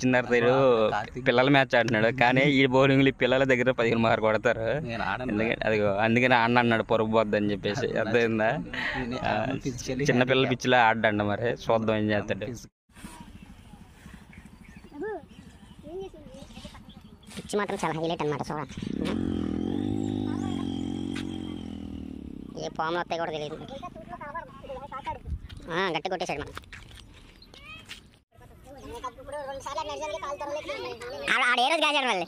చిన్న తీరు పిల్లల మ్యాచ్ ఆడినాడు కానీ ఈ బౌలింగ్లు పిల్లల దగ్గర 15 మార్కు కొడతారు. అందుకని అన్నాడు పొరుగు పోద్ది అని చెప్పేసి. అర్థమైందా? చిన్నపిల్లల పిచ్చిలో ఆడ్డండి. మరి చూద్దాం ఏం చేస్తాడు. పిచ్చి మాత్రం చాలా హైలైట్ అనమాట. చూడ ఏ పాములు వస్తాయి కూడా తెలియదు. గట్టి కొట్టేశాడు. మనం ఆడ ఏ రోజు కాచాడు మళ్ళీ.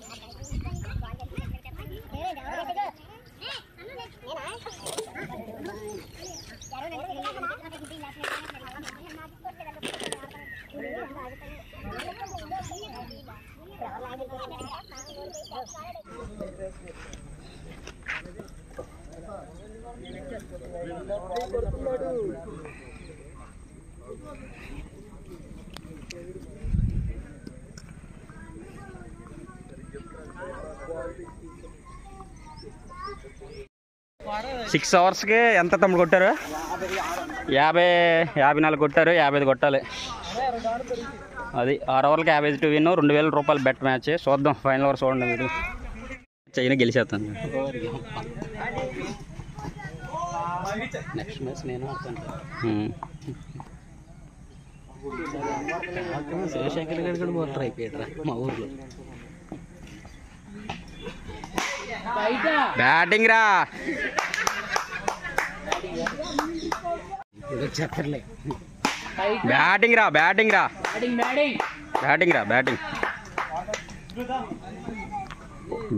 సిక్స్ అవర్స్కి ఎంత తమ్ముడు కొట్టారు? 54 కొట్టారు. 55 కొట్టాలి. అది 6 ఓవర్లకి 52 విన్. 2000 రూపాయలు బెట్ మ్యాచ్. చూద్దాం ఫైనల్ ఓవర్ చూడండి. మీరు చైనా గెలిచేస్తాను. నెక్స్ట్ మ్యాచ్ నేను ఆడుతాను. శివశంకర్ గారు కూడా బౌలర్ అయిపోయాడు మా ఊర్లో. బ్యాటింగ్ రా. చెప్పలే బ్యాటింగ్ రా. బ్యాటింగ్ రా. బ్యాటింగ్ రా. Batting.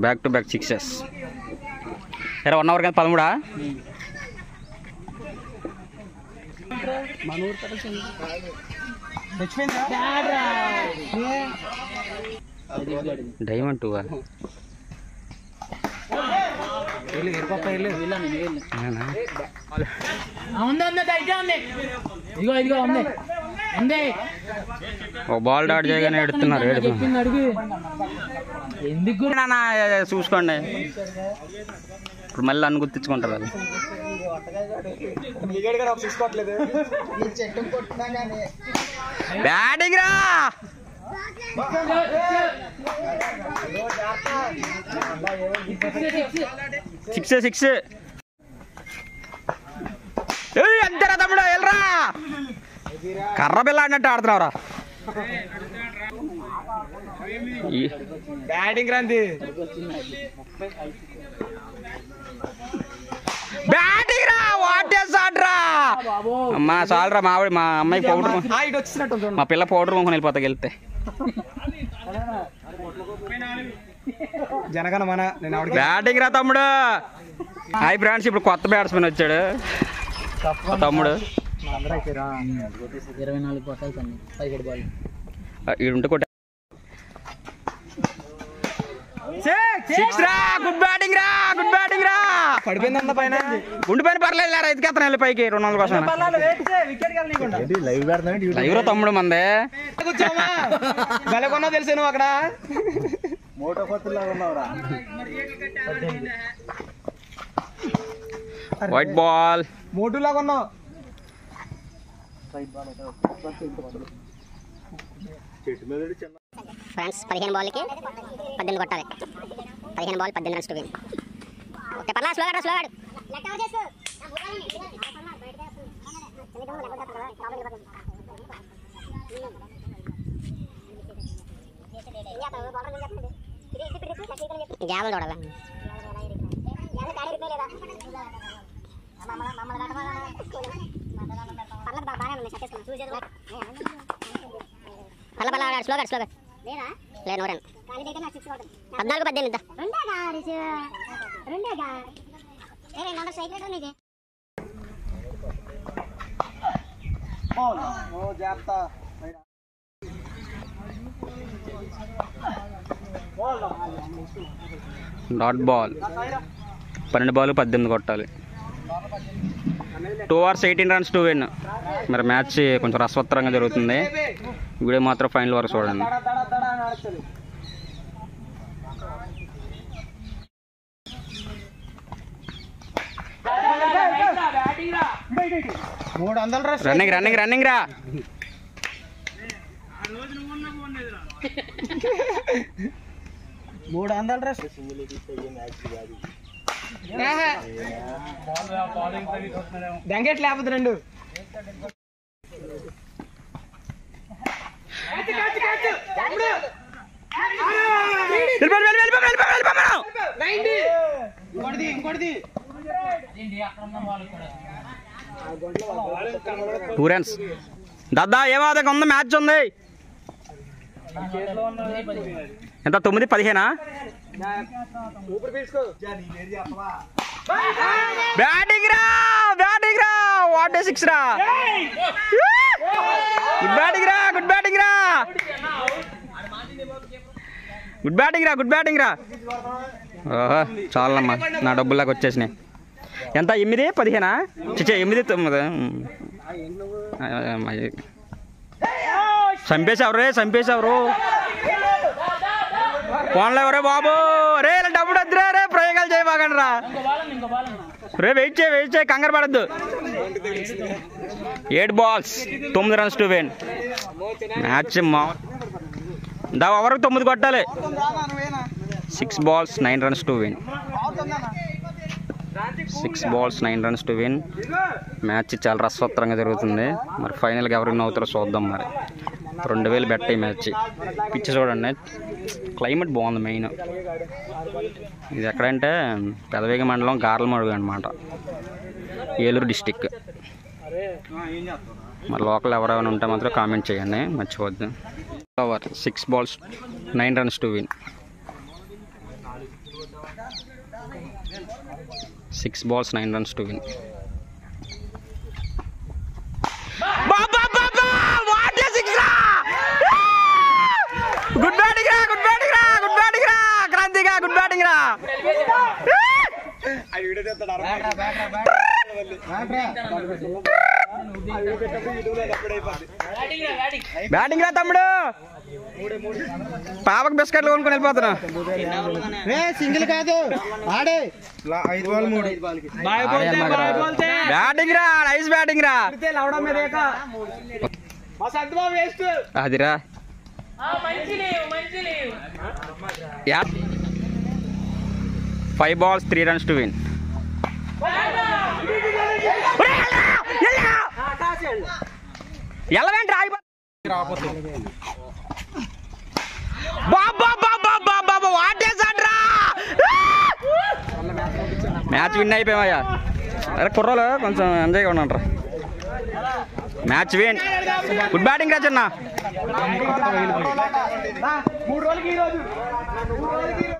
Back to back sixes. 1 over కానీ 13. మన ఊరు కదా డైమండ్ 2 బాల్ డాట్ చేయగానే ఎడుతున్నారు. ఎందుకు చూసుకోండి. ఇప్పుడు మళ్ళీ అన్ని గుర్తించుకుంటారు వాళ్ళు. బ్యాటింగ్ రా. సిక్స్. అంతేరా తమ్ముడు. వెళ్ళరా. కర్ర బిల్ల ఆడినట్టు ఆడుతున్నావురా. బ్యాటింగ్ రాంది. బ్యాటింగ్ రా. వాట్ ఏ షాట్ రా. అమ్మా చాలరా. మా అమ్మాయి పౌడర్, మా పిల్ల పౌడర్ కొనుక్కొని వెళ్ళిపోతా వెళ్తే. జనగణ మన బ్యాటింగ్ రా తమ్ముడు. హాయ్ ఫ్రెండ్స్, ఇప్పుడు కొత్త బ్యాట్స్మెన్ వచ్చాడు తమ్ముడు. 24 కొట్టాలి. 17 బాల్ ఈడుంటే కొట్టా. సిక్స్ రా. గుడ్ బ్యాటింగ్ రా. గుడ్ బ్యాటింగ్ రా. పడిపోయిందన్న పైన గుండు పైన పర్లేదు. ఎత్తుకెత్తాను పైకి 200 కోసం. లైవ్ రా తమ్ముడు మందే. భలే కొన్నావు తెలుసు నువ్వు అక్కడ. White ball. మోటులా కొన్నావు. ఫ్రెండ్స్ 15 బాల్కి 18 కొట్టాలి. 15 ball 18 runs to win. Okay పర్లా. స్లో ఆడు. గ్యాబులు చూడాలి. పర్లా స్లోగా. లేదు నోరన్. 14-18 డాట్ బాల్. 12 బాల్ 18 కొట్టాలి. 2 overs 18 runs టు విన్. మరి మ్యాచ్ కొంచెం రసవత్తరంగా జరుగుతుంది. వీడియో మాత్రం ఫైనల్ వరకు చూడండి. రన్నింగ్ రా. 300 రా దెంగెట్ లేకపోతే 2 2 రన్స్ దాదా ఏమాదం ఉంది మ్యాచ్ ఉంది ఎంత 9-15 బ్యాటింగ్ రా వాట్ 6 రా గుడ్ బ్యాటింగ్ రా చాలమ్మా నా డబ్బుల్లాగా వచ్చేసినాయి ఎంత 8-15 చిచ్చే 8-9 చంపేశావు ఫోన్లో ఎవరే బాబు రే డబ్బులు వద్దురా రే ప్రయోగాలు చేయబాకండి రా రే వెయిట్ చేయి కంగారు పడద్దు 8 balls 9 runs to win match ఓవర్కి 9 కొట్టాలి 6 balls 9 runs to win 6 balls 9 runs to win match చాలా రసవత్తరంగా జరుగుతుంది మరి ఫైనల్గా ఎవరికి నవ్వుతారో చూద్దాం మరి 2000 బెట్ ఈ మ్యాచ్ పిచ్ చూడండి క్లైమేట్ బాగుంది మెయిన్ ఇది ఎక్కడంటే పెదవేగి మండలం గార్లమడుగు అనమాట ఏలూరు డిస్టిక్ మరి లోకల్ ఎవరైనా ఉంటే మాత్రం కామెంట్ చేయండి మర్చిపోద్దు 6 balls 9 runs to win 6 balls 9 runs to win good batting రా క్రాంతిగా గుడ్ బ్యాటింగ్ రా బ్యాటింగ్ రా తమ్ముడు పాపకు బిస్కెట్లు కొనుక్కొని వెళ్ళిపోతున్నా సింగిల్ కాదు ఆడే 5 బాల్ 3 బ్యాటింగ్ రా నైస్ బ్యాటింగ్ రా అదిరా 5 balls 3 runs to win ఎలవేంట్రా మ్యాచ్ విన్ అయిపోయామయ్యా అరే కుర్రోలు కొంచెం ఎంజాయ్గా ఉన్నాంట్రా match win good batting Rajanna 3 రోజులకి